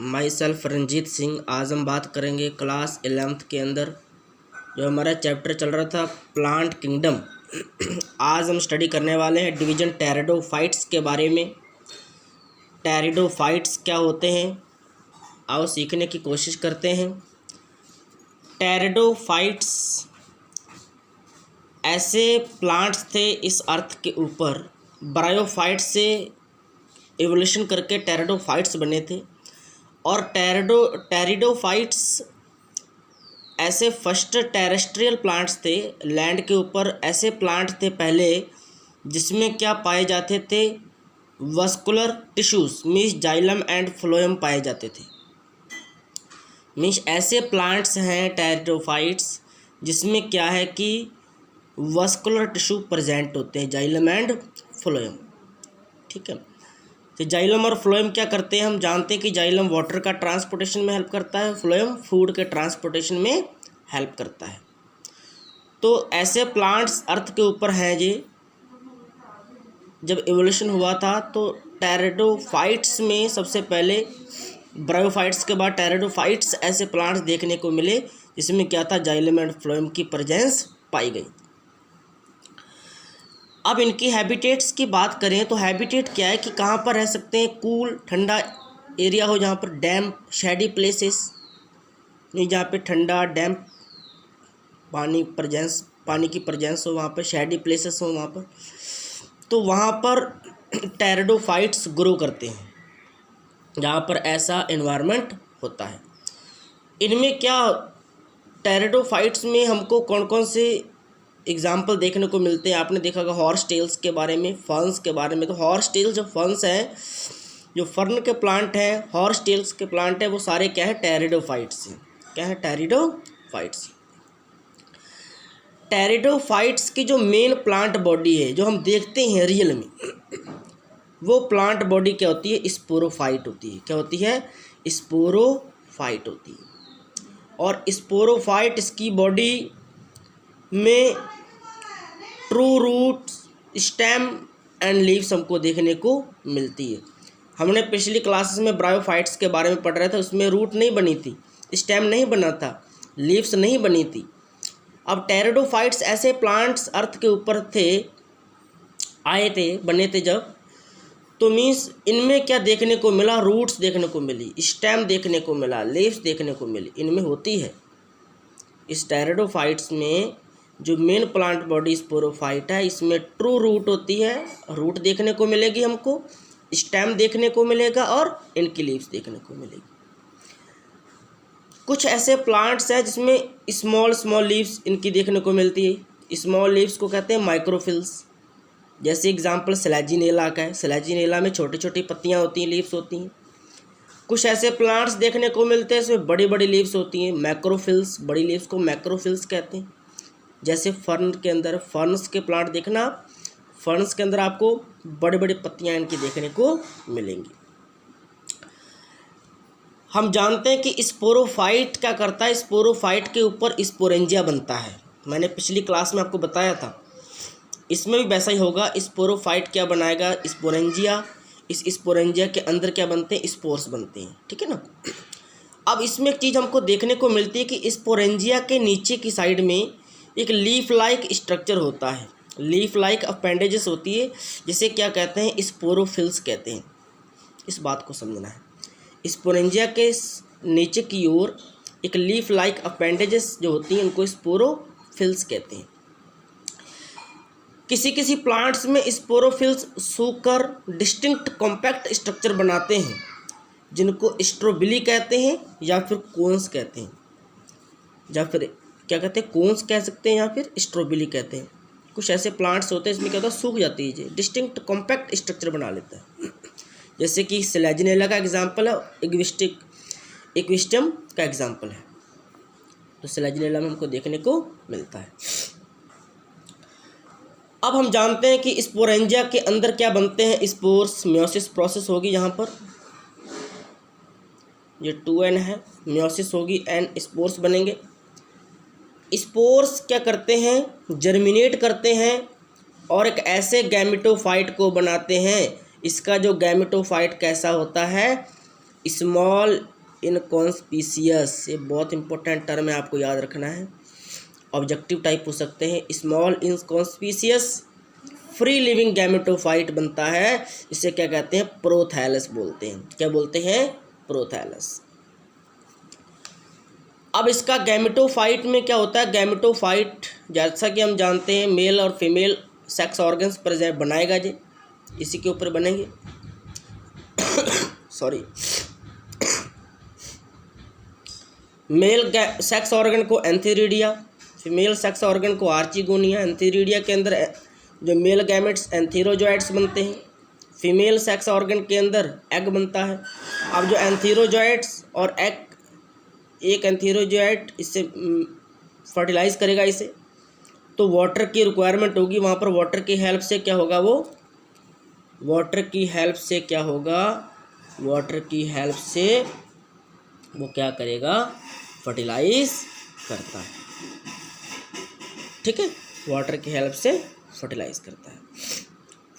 My self Ranjit Singh. आज हम बात करेंगे क्लास 11th के अंदर जो हमारा चैप्टर चल रहा था प्लांट किंगडम। आज हम स्टडी करने वाले हैं डिवीजन टेरिडोफाइट्स के बारे में। टेरिडोफाइट्स क्या होते हैं, आओ सीखने की कोशिश करते हैं। टेरिडोफाइट्स ऐसे प्लांट्स थे इस अर्थ के ऊपर, ब्रायोफाइट्स से एवोल्यूशन करके टेरिडोफाइट्स बने थे। और टेरिडोफाइट्स ऐसे फर्स्ट टेरेस्ट्रियल प्लांट्स थे, लैंड के ऊपर ऐसे प्लांट थे पहले जिसमें क्या पाए जाते थे, vascular tissues means xylem and phloem पाए जाते थे। मीन्स ऐसे प्लांट्स हैं टेरिडोफाइट्स जिसमें क्या है कि वस्कुलर टिश्यू प्रेजेंट होते हैं, जाइलम एंड फ्लोएम। ठीक है, तो जाइलम और फ्लोएम क्या करते हैं, हम जानते हैं कि जाइलम वाटर का ट्रांसपोर्टेशन में हेल्प करता है, फ्लोएम फूड के ट्रांसपोर्टेशन में हेल्प करता है। तो ऐसे प्लांट्स अर्थ के ऊपर हैं जी। जब एवोल्यूशन हुआ था तो टेरिडोफाइट्स में सबसे पहले, ब्रायोफाइट्स के बाद टेरिडोफाइट्स ऐसे प्लांट्स देखने को मिले जिसमें क्या था, जाइलम एंड फ्लोएम की प्रेजेंस पाई गई। अब इनकी हैबिटेट्स की बात करें तो हैबिटेट क्या है कि कहाँ पर रह सकते हैं, कूल ठंडा एरिया हो जहाँ पर, डैम्प शेडी प्लेसेस नहीं जहाँ पे ठंडा डैम्प पानी की प्रेजेंस हो, वहाँ पर शेडी प्लेसेस हो वहाँ पर, तो वहाँ पर टेरिडोफाइट्स ग्रो करते हैं जहाँ पर ऐसा एनवायरनमेंट होता है। इनमें क्या टेरिडोफाइट्स में हमको कौन कौन से एग्जाम्पल देखने को मिलते हैं, आपने देखा होगा हॉर्स टेल्स के बारे में, फर्न्स के बारे में। तो हॉर्स टेल्स जो फर्न्स हैं, जो फर्न के प्लांट हैं, हॉर्स टेल्स के प्लांट हैं, वो सारे क्या है, टेरिडोफाइट्स हैं। क्या है, टेरिडोफाइट्स। टेरिडोफाइट्स की जो मेन प्लांट बॉडी है जो हम देखते हैं रियल में, वो प्लांट बॉडी क्या होती है, स्पोरोफाइट होती है। क्या होती है, स्पोरोफाइट होती है। और स्पोरोफाइट इसकी बॉडी में true root, stem and leaves हमको देखने को मिलती है। हमने पिछली क्लासेस में ब्रायोफाइट्स के बारे में पढ़ रहे थे, उसमें रूट नहीं बनी थी, स्टेम नहीं बना था, लीव्स नहीं बनी थी। अब टेरिडोफाइट्स ऐसे प्लांट्स अर्थ के ऊपर थे, आए थे, बने थे जब, तो मीन्स इनमें क्या देखने को मिला, रूट्स देखने को मिली, स्टेम देखने को मिला, लीव्स देखने को मिली, इनमें होती है। इस टेरिडोफाइट्स में जो मेन प्लांट बॉडी स्पोरोफाइट है, इसमें ट्रू रूट होती है, रूट देखने को मिलेगी हमको, स्टेम देखने को मिलेगा और इनकी लीव्स देखने को मिलेगी। कुछ ऐसे प्लांट्स हैं जिसमें स्मॉल स्मॉल लीव्स इनकी देखने को मिलती है। स्मॉल लीव्स को कहते हैं माइक्रोफिल्स। जैसे एग्जांपल सेलेजिनेला का है, सेलेजिनेला में छोटी छोटी पत्तियां होती हैं, लीव्स होती हैं। कुछ ऐसे प्लांट्स देखने को मिलते हैं इसमें बड़ी बड़ी लीव्स होती हैं, मैक्रोफिल्स, बड़ी लीव्स को मैक्रोफिल्स कहते हैं। जैसे फर्न के अंदर, फर्न्स के प्लांट देखना, फर्न्स के अंदर आपको बड़ी बड़ी पत्तियां इनकी देखने को मिलेंगी। हम जानते हैं कि स्पोरोफाइट क्या करता है, स्पोरोफाइट के ऊपर स्पोरेंजिया बनता है। मैंने पिछली क्लास में आपको बताया था, इसमें भी वैसा ही होगा। स्पोरोफाइट क्या बनाएगा, स्पोरेंजिया। इस स्पोरेंजिया के अंदर क्या बनते हैं, स्पोर्स बनते हैं। ठीक है ना। अब इसमें एक चीज़ हमको देखने को मिलती है कि स्पोरेंजिया के नीचे की साइड में एक लीफ लाइक स्ट्रक्चर होता है, लीफ लाइक अपेंडेजेस होती है, जिसे क्या कहते हैं, स्पोरोफिल्स कहते हैं। इस बात को समझना है। स्पोरेंजिया के नीचे की ओर एक लीफ लाइक अपेंडेजेस जो होती हैं उनको स्पोरोफिल्स कहते हैं। किसी किसी प्लांट्स में स्पोरोफिल्स सूखकर डिस्टिंक्ट कॉम्पैक्ट स्ट्रक्चर बनाते हैं जिनको स्ट्रोबिली कहते हैं या फिर कोन्स कहते हैं, या फिर क्या कहते हैं, कोन्स कह सकते हैं या फिर स्ट्रोबिली कहते हैं। कुछ ऐसे प्लांट्स होते हैं इसमें क्या होता है, सूख जाती है, डिस्टिंक्ट कॉम्पैक्ट स्ट्रक्चर बना लेता है। जैसे कि सेलेजिनेला का एग्जांपल है, इक्विस्टम का एग्जांपल है। तो सेलेजिनेला में हमको देखने को मिलता है। अब हम जानते हैं कि स्पोरेंजिया के अंदर क्या बनते हैं, स्पोर्स। मियोसिस प्रोसेस होगी, यहाँ पर ये 2n है, मियोसिस होगी, एन स्पोर्स बनेंगे। स्पोर्स क्या करते हैं, जर्मिनेट करते हैं और एक ऐसे गैमेटोफाइट को बनाते हैं। इसका जो गैमेटोफाइट कैसा होता है, स्मॉल इनकॉन्स्पीशियस, ये बहुत इंपॉर्टेंट टर्म है, आपको याद रखना है। ऑब्जेक्टिव टाइप पूछ सकते हैं। स्मॉल इनकॉन्स्पीशियस फ्री लिविंग गैमेटोफाइट बनता है, इसे क्या कहते हैं? प्रोथैलस बोलते हैं। क्या बोलते हैं? प्रोथैलस। अब इसका गैमेटोफाइट में क्या होता है? गैमेटोफाइट जैसा कि हम जानते हैं मेल और फीमेल सेक्स ऑर्गन्स पर बनाएगा जी, इसी के ऊपर बनेंगे सॉरी। मेल सेक्स ऑर्गन को एंथीरिडिया, फीमेल सेक्स ऑर्गन को आर्चिगोनिया। एंथीरिडिया के अंदर जो मेल गैमेट्स एंथीरोजॉइड्स बनते हैं, फीमेल सेक्स ऑर्गन के अंदर एग बनता है। अब जो एंथीरोजॉइड्स और एग, एक एंथीरोजॉइड इससे फर्टिलाइज करेगा इसे, तो वाटर की रिक्वायरमेंट होगी वहाँ पर। वाटर की हेल्प से क्या होगा? वाटर की हेल्प से क्या होगा? वाटर की हेल्प से वो क्या करेगा? फर्टिलाइज करता है। ठीक है, वाटर की हेल्प से फर्टिलाइज करता है।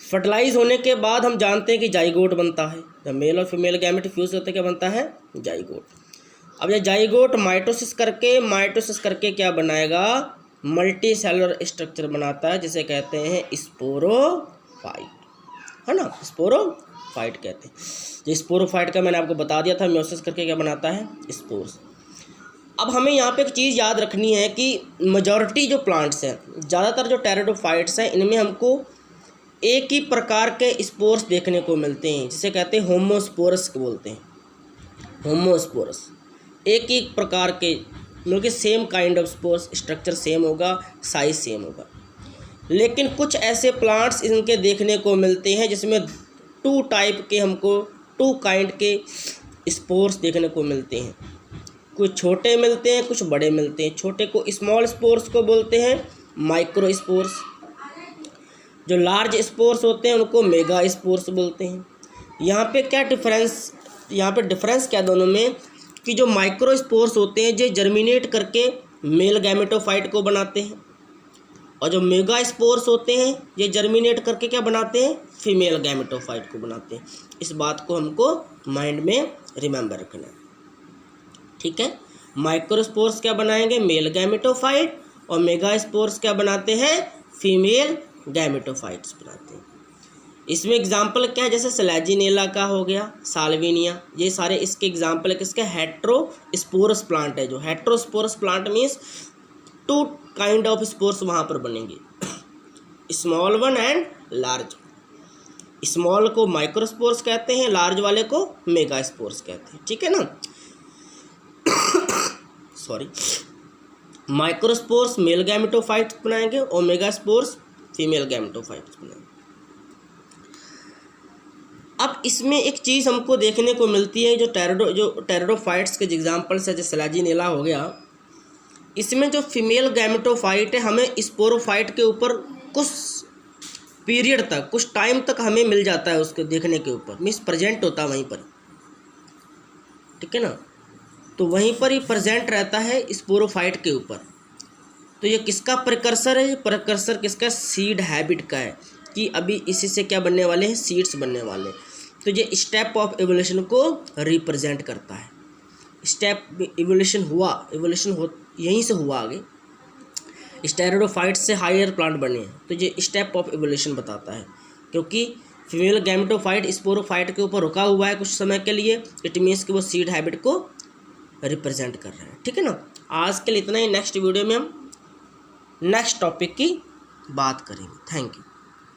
फर्टिलाइज होने के बाद हम जानते हैं कि जाइगोट बनता है। जब मेल और फीमेल गैमेट फ्यूज होते क्या बनता है? जाइगोट। अब ये जाइगोट माइटोसिस करके क्या बनाएगा? मल्टी सेलुलर स्ट्रक्चर बनाता है, जिसे कहते हैं स्पोरोफाइट, है ना? स्पोरोफाइट कहते हैं। ये स्पोरोफाइट का मैंने आपको बता दिया था, म्योसिस करके क्या बनाता है? स्पोर्स। अब हमें यहाँ पे एक चीज़ याद रखनी है कि मेजॉरिटी जो प्लांट्स हैं, ज़्यादातर जो टेरिडोफाइट्स हैं, इनमें हमको एक ही प्रकार के स्पोर्स देखने को मिलते हैं, जिसे कहते हैं होमोस्पोरस बोलते हैं। होमोस्पोरस, एक ही प्रकार के, मतलब कि same kind of spores, structure same होगा, साइज सेम होगा। लेकिन कुछ ऐसे प्लांट्स इनके देखने को मिलते हैं जिसमें टू टाइप के, हमको टू काइंड के स्पोर्स देखने को मिलते हैं। कुछ छोटे मिलते हैं, कुछ बड़े मिलते हैं। छोटे को स्मॉल स्पोर्स को बोलते हैं माइक्रो स्पोर्स, जो लार्ज स्पोर्स होते हैं उनको मेगा स्पोर्स बोलते हैं। यहाँ पे क्या डिफरेंस, यहाँ पे डिफरेंस क्या दोनों में, कि जो माइक्रो स्पोर्स होते हैं ये जर्मिनेट करके मेल गैमेटोफाइट को बनाते हैं, और जो मेगा स्पोर्स होते हैं ये जर्मिनेट करके क्या बनाते हैं? फीमेल गैमेटोफाइट को बनाते हैं। इस बात को हमको माइंड में रिमेंबर रखना है। ठीक है, माइक्रोस्पोर्स क्या बनाएंगे? मेल गैमेटोफाइट, और मेगा स्पोर्स क्या बनाते हैं? फीमेल गैमेटोफाइट्स बनाते हैं। इसमें एग्जाम्पल क्या है? जैसे स्लैजिनेला का हो गया, साल्विनिया, ये सारे इसके एग्जाम्पल है। किसके? हेट्रोस्पोरस प्लांट है। जो heterosporous plant means two kind of spores वहाँ पर बनेंगे, small one and large. Small को माइक्रोस्पोर्स कहते हैं, लार्ज वाले को मेगा स्पोर्स कहते हैं। ठीक है ना? सॉरी, माइक्रोस्पोर्स मेल गैमेटोफाइट्स बनाएंगे और मेगा स्पोर्स फीमेल गैमेटोफाइट्स बनाएंगे। अब इसमें एक चीज़ हमको देखने को मिलती है, जो टेरिडोफाइट्स के एग्जाम्पल्स है, जैसे स्लैजिनेला हो गया, इसमें जो फीमेल गैमेटोफाइट है हमें स्पोरोफाइट के ऊपर कुछ पीरियड तक, कुछ टाइम तक हमें मिल जाता है, उसको देखने के ऊपर मीन्स प्रेजेंट होता है वहीं पर। ठीक है ना? तो वहीं पर ही प्रेजेंट रहता है स्पोरोफाइट के ऊपर। तो ये किसका प्रिकर्सर है? ये प्रिकर्सर किसका? सीड हैबिट का है, कि अभी इसी से क्या बनने वाले हैं? सीड्स बनने वाले हैं। तो ये स्टेप ऑफ एवोल्यूशन को रिप्रेजेंट करता है। स्टेप एवोल्यूशन हुआ, यहीं से हुआ आगे, स्टेरिडोफाइट से हायर प्लांट बने हैं, तो ये स्टेप ऑफ एवोल्यूशन बताता है। क्योंकि फीमेल गैमेटोफाइट स्पोरोफाइट के ऊपर रुका हुआ है कुछ समय के लिए, इट मीन्स कि वो सीड हैबिट को रिप्रेजेंट कर रहा है। ठीक है ना? आज के लिए इतना ही। नेक्स्ट वीडियो में हम नेक्स्ट टॉपिक की बात करेंगे। Thank you.